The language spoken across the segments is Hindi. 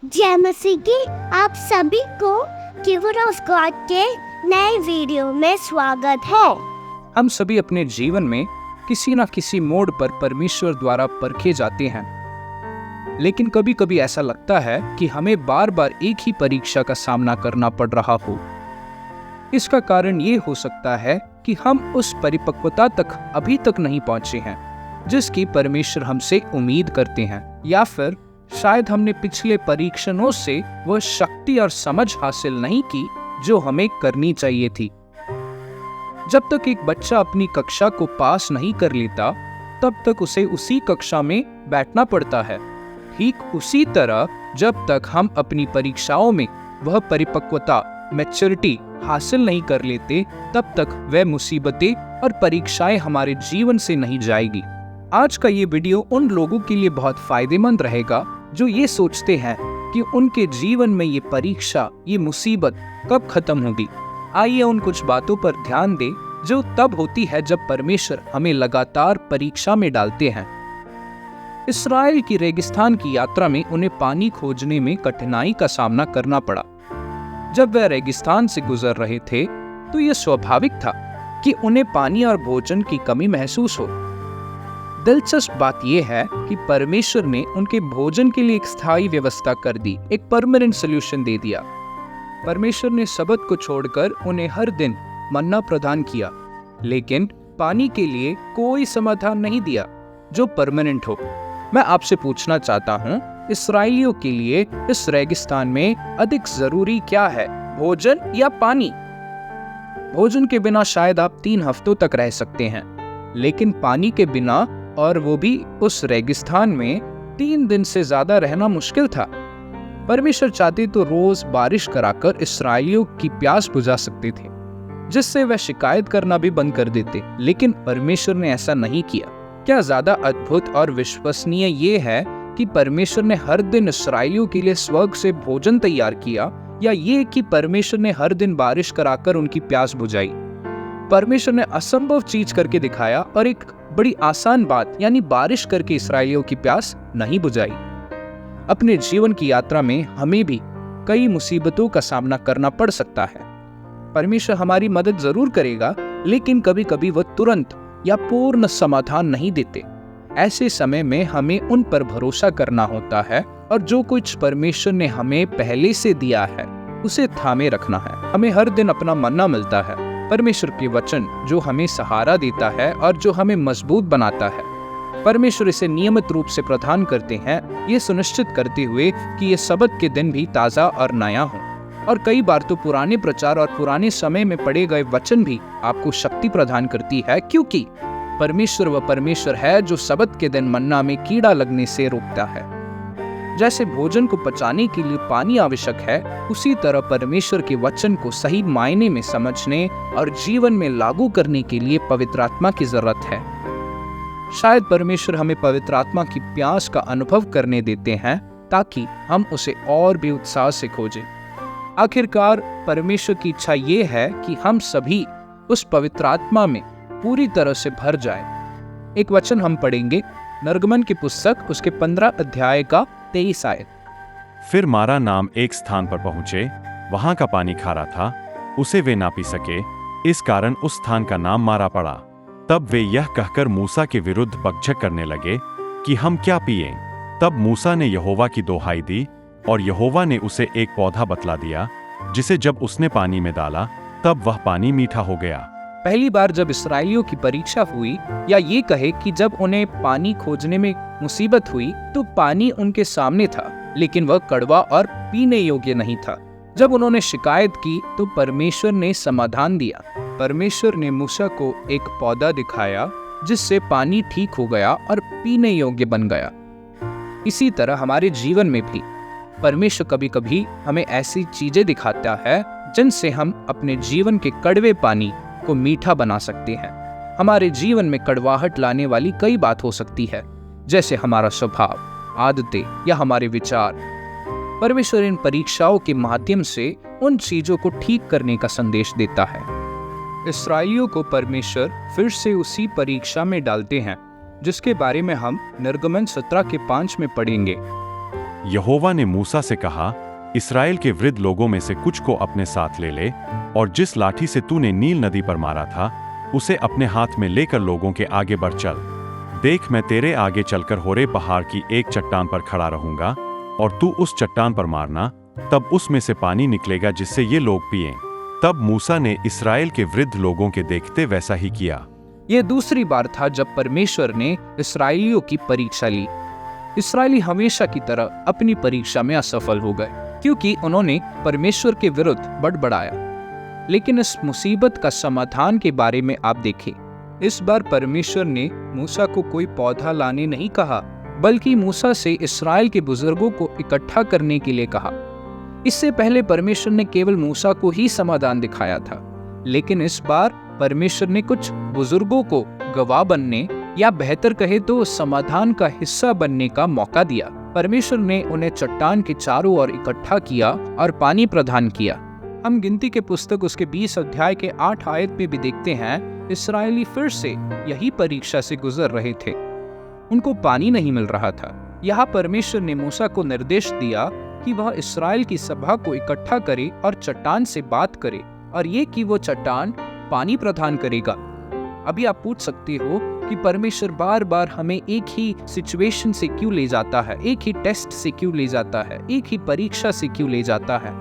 जय मसीह की आप सभी को गिवर ऑफ गॉड के नए वीडियो में स्वागत है। हम सभी अपने जीवन में किसी न किसी मोड़ पर परमेश्वर द्वारा परखे जाते हैं, लेकिन कभी कभी ऐसा लगता है कि हमें बार बार एक ही परीक्षा का सामना करना पड़ रहा हो। इसका कारण ये हो सकता है कि हम उस परिपक्वता तक अभी तक नहीं पहुंचे हैं जिसकी परमेश्वर हमसे उम्मीद करते हैं, या फिर शायद हमने पिछले परीक्षणों से वह शक्ति और समझ हासिल नहीं की जो हमें करनी चाहिए थी। जब तक एक बच्चा अपनी कक्षा को पास नहीं कर लेता, तब तक उसे उसी कक्षा में बैठना पड़ता है। ठीक उसी तरह जब तक हम अपनी परीक्षाओं में वह परिपक्वता मैच्योरिटी हासिल नहीं कर लेते, तब तक वह मुसीबतें और परीक्षाएं हमारे जीवन से नहीं जाएगी। आज का ये वीडियो उन लोगों के लिए बहुत फायदेमंद रहेगा जो ये सोचते हैं कि उनके जीवन में ये परीक्षा, ये मुसीबत कब खत्म होगी। आइए उन कुछ बातों पर ध्यान दें जो तब होती है जब परमेश्वर हमें लगातार परीक्षा में डालते हैं। इस्राएल की रेगिस्तान की यात्रा में उन्हें पानी खोजने में कठिनाई का सामना करना पड़ा। जब वह रेगिस्तान से गुजर रहे थे तो यह स्वाभाविक था कि उन्हें पानी और भोजन की कमी महसूस हो। दिलचस्प बात यह है कि परमेश्वर ने उनके भोजन के लिए एक स्थायी व्यवस्था कर दी, एक परमानेंट सॉल्यूशन दे दिया। परमेश्वर ने सबत को छोड़कर उन्हें हर दिन मन्ना प्रदान किया, लेकिन पानी के लिए कोई समाधान नहीं दिया जो परमानेंट हो। मैं आपसे पूछना चाहता हूँ, इस्राएलियों के लिए इस रेगिस्तान में अधिक जरूरी क्या है, भोजन या पानी? भोजन के बिना शायद आप 3 हफ्तों तक रह सकते हैं, लेकिन पानी के बिना, और वो भी उस रेगिस्तान में, 3 दिन से ज्यादा रहना मुश्किल था। परमेश्वर चाहते तो रोज बारिश कराकर इस्राएलियों की प्यास बुझा सकते थे, जिससे वह शिकायत करना भी बंद कर देते, लेकिन परमेश्वर ने ऐसा नहीं किया। क्या ज्यादा अद्भुत और विश्वसनीय ये है कि परमेश्वर ने हर दिन इस्राएलियों के लिए स्वर्ग से भोजन तैयार किया, या ये कि परमेश्वर ने हर दिन बारिश कराकर उनकी प्यास बुझाई? परमेश्वर ने असंभव चीज करके दिखाया और एक बड़ी आसान बात यानी बारिश करके इस्राएलियों की प्यास नहीं बुझाई। अपने जीवन की यात्रा में हमें भी कई मुसीबतों का सामना करना पड़ सकता है। परमेश्वर हमारी मदद जरूर करेगा, लेकिन कभी कभी वह तुरंत या पूर्ण समाधान नहीं देते। ऐसे समय में हमें उन पर भरोसा करना होता है और जो कुछ परमेश्वर ने हमें पहले से दिया है उसे थामे रखना है। हमें हर दिन अपना मन्ना मिलता है, परमेश्वर के वचन जो हमें सहारा देता है और जो हमें मजबूत बनाता है। परमेश्वर इसे नियमित रूप से प्रदान करते हैं, ये सुनिश्चित करते हुए कि ये सबत के दिन भी ताज़ा और नया हो। और कई बार तो पुराने प्रचार और पुराने समय में पढ़े गए वचन भी आपको शक्ति प्रदान करती है, क्योंकि परमेश्वर वह परमेश्वर है जो सबत के दिन मन्ना में कीड़ा लगने से रोकता है। जैसे भोजन को पचाने के लिए पानी आवश्यक है, उसी तरह परमेश्वर के वचन को सही मायने में समझने और जीवन में लागू करने के लिए पवित्र आत्मा की जरूरत है। शायद परमेश्वर हमें पवित्र आत्मा की प्यास का अनुभव करने देते हैं ताकि हम उसे और भी उत्साह से खोजें। आखिरकार परमेश्वर की इच्छा ये है कि हम सभी उस पवित्र आत्मा में पूरी तरह से भर जाए। एक वचन हम पढ़ेंगे, निर्गमन की पुस्तक उसके 15 अध्याय का 23 आयत। फिर मारा नाम एक स्थान पर पहुंचे, वहां का पानी खारा था, उसे वे ना पी सके, इस कारण उस स्थान का नाम मारा पड़ा। तब वे यह कहकर मूसा के विरुद्ध बकझक करने लगे कि हम क्या पिएं। तब मूसा ने यहोवा की दोहाई दी, और यहोवा ने उसे एक पौधा बतला दिया, जिसे जब उसने पानी में डाला तब वह पानी मीठा हो गया। पहली बार जब इस्राएलियों की परीक्षा हुई, या ये कहे कि जब उन्हें पानी खोजने में मुसीबत हुई, तो पानी उनके सामने था, लेकिन वह कड़वा और पीने योग्य नहीं था। जब उन्होंने शिकायत की तो परमेश्वर ने समाधान दिया। परमेश्वर ने मूसा को एक पौधा दिखाया जिससे पानी ठीक हो गया और पीने योग्य बन गया। इसी तरह हमारे जीवन में भी परमेश्वर कभी कभी हमें ऐसी चीजें दिखाता है जिनसे हम अपने जीवन के कड़वे पानी को मीठा बना सकते हैं। हमारे जीवन में कड़वाहट लाने वाली कई बात हो सकती है, जैसे हमारा स्वभाव, आदतें या हमारे विचार। परमेश्वर इन परीक्षाओं के माध्यम से उन चीजों को ठीक करने का संदेश देता है। इस्राएलियों को परमेश्वर फिर से उसी परीक्षा में डालते हैं जिसके बारे में हम निर्गमन 17 के 5 में पढ़ेंगे। यहोवा ने मूसा से कहा, इस्राएल के वृद्ध लोगों में से कुछ को अपने साथ ले ले, और जिस लाठी से तूने नील नदी पर मारा था उसे अपने हाथ में लेकर लोगों के आगे बढ़ चल। देख, मैं तेरे आगे चलकर होरे पहाड़ की एक चट्टान पर खड़ा रहूंगा, और तू उस चट्टान पर मारना, तब उसमें से पानी निकलेगा जिससे ये लोग पिएं। तब मूसा ने इस्राएल के वृद्ध लोगों के देखते वैसा ही किया। यह दूसरी बार था जब परमेश्वर ने इसराइलियों की परीक्षा ली। इसराइली हमेशा की तरह अपनी परीक्षा में असफल हो गए, क्योंकि उन्होंने परमेश्वर के विरुद्ध बड़बड़ाया। लेकिन इस मुसीबत का समाधान के बारे में आप देखें। इस बार परमेश्वर ने मूसा को कोई पौधा लाने नहीं कहा, बल्कि मूसा से इस्राएल के बुजुर्गों को इकट्ठा करने के लिए कहा। इससे पहले परमेश्वर ने केवल मूसा को ही समाधान दिखाया था, लेकिन इस बार परमेश्वर ने कुछ बुजुर्गों को गवाह बनने, या बेहतर कहे तो समाधान का हिस्सा बनने का मौका दिया। परमेश्वर ने उन्हें चट्टान के चारों ओर इकट्ठा किया और पानी प्रदान किया। हम गिनती के पुस्तक उसके 20 अध्याय के 8 आयत में भी देखते हैं, इस्राएली फिर से यही परीक्षा से गुजर रहे थे। उनको पानी नहीं मिल रहा था। यहाँ परमेश्वर ने मूसा को निर्देश दिया कि वह इस्राएल की सभा को इकट्ठा करे और चट्टान से बात करे, और ये कि वो चट्टान पानी प्रदान करेगा। अभी आप पूछ सकते हो कि परमेश्वर बार बार हमें एक ही सिचुएशन से क्यों ले जाता है, एक ही टेस्ट से क्यों ले जाता है, एक ही परीक्षा से क्यों ले जाता है।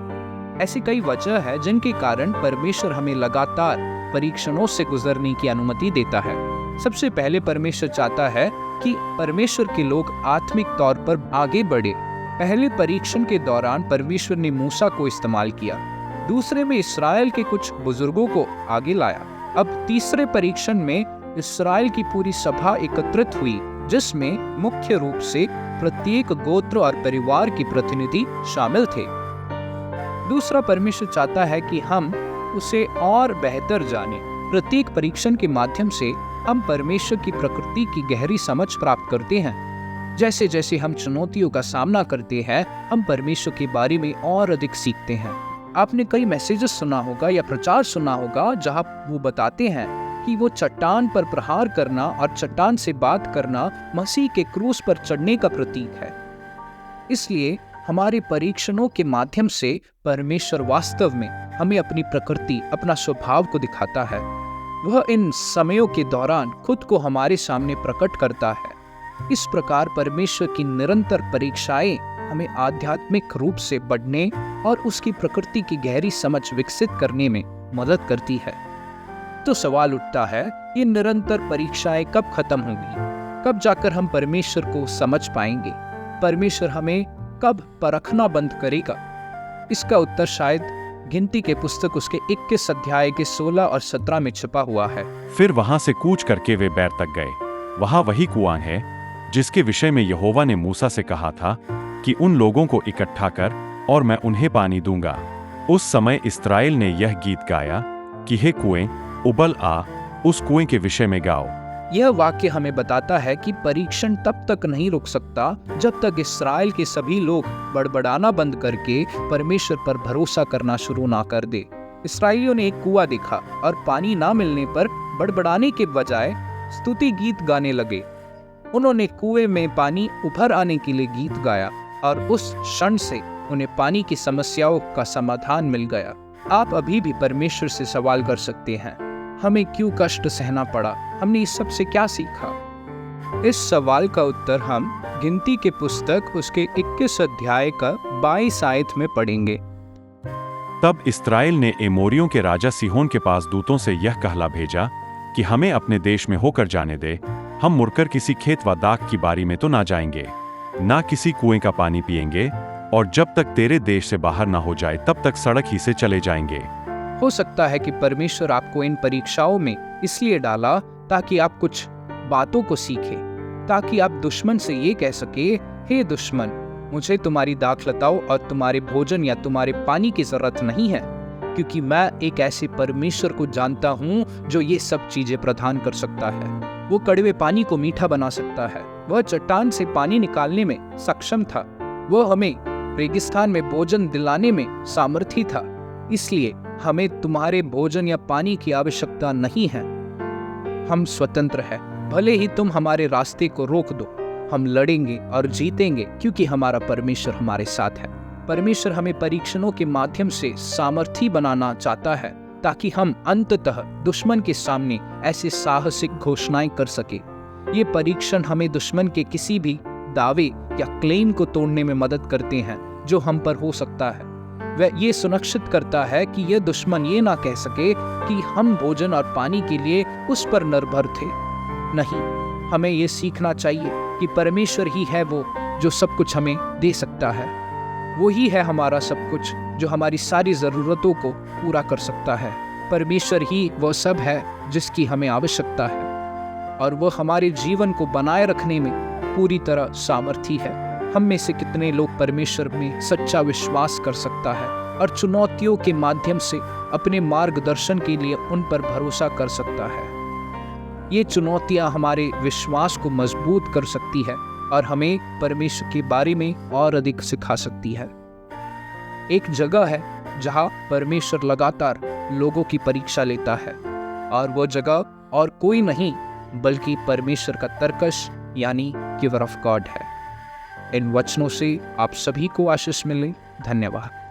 ऐसी कई वजह है जिनके कारण परमेश्वर हमें लगातार परीक्षणों से गुजरने की अनुमति देता है। सबसे पहले परमेश्वर चाहता है कि परमेश्वर के लोग आत्मिक तौर पर आगे बढ़े। पहले परीक्षण के दौरान परमेश्वर ने मूसा को इस्तेमाल किया, दूसरे में इस्राएल के कुछ बुजुर्गों को आगे लाया। अब तीसरे परीक्षण में इस्राएल की पूरी सभा एकत्रित हुई, जिसमें मुख्य रूप से प्रत्येक गोत्र और परिवार के प्रतिनिधि शामिल थे। दूसरा, परमेश्वर चाहता है कि हम उसे और बेहतर जाने। प्रत्येक परीक्षण के माध्यम से हम परमेश्वर की प्रकृति की गहरी समझ प्राप्त करते हैं। जैसे जैसे हम चुनौतियों का सामना करते हैं, हम परमेश्वर के बारे में और अधिक सीखते हैं। आपने कई मैसेजेस सुना होगा या प्रचार सुना होगा जहां वो बताते हैं कि वो चट्टान पर प्रहार करना और चट्टान से बात करना मसीह के क्रूस पर चढ़ने का प्रतीक है। इसलिए हमारे परीक्षणों के माध्यम से परमेश्वर वास्तव में हमें अपनी प्रकृति, अपना स्वभाव को दिखाता है। वह इन समयों के दौरान खुद को हमारे सामने प्रकट करता है। इस प्रकार परमेश्वर की निरंतर परीक्षाएं हमें आध्यात्मिक रूप से बढ़ने और उसकी प्रकृति की गहरी समझ विकसित करने में मदद करती है। तो सवाल उठता है, ये निरंतर परीक्षाएं कब खत्म होंगी? कब जाकर हम परमेश्वर को समझ पाएंगे? परमेश्वर हमें कब परखना बंद करेगा? इसका उत्तर शायद गिनती के पुस्तक उसके 21 अध्याय के 16 और 17 में छिपा हुआ है। फिर वहां से कूच करके वे बैर तक गए। वहां वही कुआं है जिसके विषय में यहोवा ने मूसा से कहा था कि उन लोगों को इकट्ठा कर और मैं उन्हें पानी दूंगा। उस समय इस्राएल ने यह गीत गाया कि हे कुएं, उबल आ, उस कुएं के विषय में गाओ। यह वाक्य हमें बताता है कि परीक्षण तब तक नहीं रुक सकता जब तक इस्राएल के सभी लोग बड़बड़ाना बंद करके परमेश्वर पर भरोसा करना शुरू ना कर दे। इस्राएलियों ने एक कुआं देखा और पानी ना मिलने पर बड़बड़ाने के बजाय स्तुति गीत गाने लगे। उन्होंने कुएं में पानी उभर आने के लिए गीत गाया और उस क्षण से उन्हें पानी की समस्याओं का समाधान मिल गया। आप अभी भी परमेश्वर से सवाल कर सकते हैं, हमें क्यों कष्ट सहना पड़ा? हमने इस सब से क्या सीखा? इस सवाल का उत्तर हम गिनती के पुस्तक उसके 21 अध्याय का 22 आयत में पढ़ेंगे। तब इस्राएल ने एमोरियों के राजा सीहोन के पास दूतों से यह कहला भेजा कि हमें अपने देश में होकर जाने दे। हम मुड़कर किसी खेत व दाख की बारी में तो ना जाएंगे, ना किसी कुएं का पानी पिएंगे, और जब तक तेरे देश से बाहर ना हो जाए तब तक सड़क ही से चले जाएंगे। हो सकता है कि परमेश्वर आपको इन परीक्षाओं में इसलिए डाला ताकि आप कुछ बातों को सीखें, ताकि आप दुश्मन से ये कह सके, हे दुश्मन, मुझे तुम्हारी दाखलताओं और तुम्हारे भोजन या तुम्हारे पानी की जरूरत नहीं है, क्योंकि मैं एक ऐसे परमेश्वर को जानता हूँ जो ये सब चीजें प्रदान कर सकता है। वो कड़वे पानी को मीठा बना सकता है। वह चट्टान से पानी निकालने में सक्षम था। वो हमें रेगिस्तान में भोजन दिलाने में सामर्थी था। इसलिए हमें तुम्हारे भोजन या पानी की आवश्यकता नहीं है। हम स्वतंत्र हैं, भले ही तुम हमारे रास्ते को रोक दो। हम लड़ेंगे और जीतेंगे क्योंकि हमारा परमेश्वर हमारे साथ है। परमेश्वर हमें परीक्षणों के माध्यम से सामर्थी बनाना चाहता है ताकि हम अंततः दुश्मन के सामने ऐसे साहसिक घोषणाएं कर सके। ये परीक्षण हमें दुश्मन के किसी भी दावे या क्लेम को तोड़ने में मदद करते हैं जो हम पर हो सकता है। वह ये सुनिश्चित करता है कि यह दुश्मन ये ना कह सके कि हम भोजन और पानी के लिए उस पर निर्भर थे। नहीं, हमें ये सीखना चाहिए कि परमेश्वर ही है वो जो सब कुछ हमें दे सकता है। वो ही है हमारा सब कुछ जो हमारी सारी ज़रूरतों को पूरा कर सकता है। परमेश्वर ही वो सब है जिसकी हमें आवश्यकता है और वो हमारे जीवन को बनाए रखने में पूरी तरह सामर्थी है। हम में से कितने लोग परमेश्वर में सच्चा विश्वास कर सकता है और चुनौतियों के माध्यम से अपने मार्गदर्शन के लिए उन पर भरोसा कर सकता है। ये चुनौतियां हमारे विश्वास को मजबूत कर सकती है और हमें परमेश्वर के बारे में और अधिक सिखा सकती है। एक जगह है जहां परमेश्वर लगातार लोगों की परीक्षा लेता है और वो जगह और कोई नहीं बल्कि परमेश्वर का तरकश यानी गिवर ऑफ गॉड है। इन वचनों से आप सभी को आशीष मिले। धन्यवाद।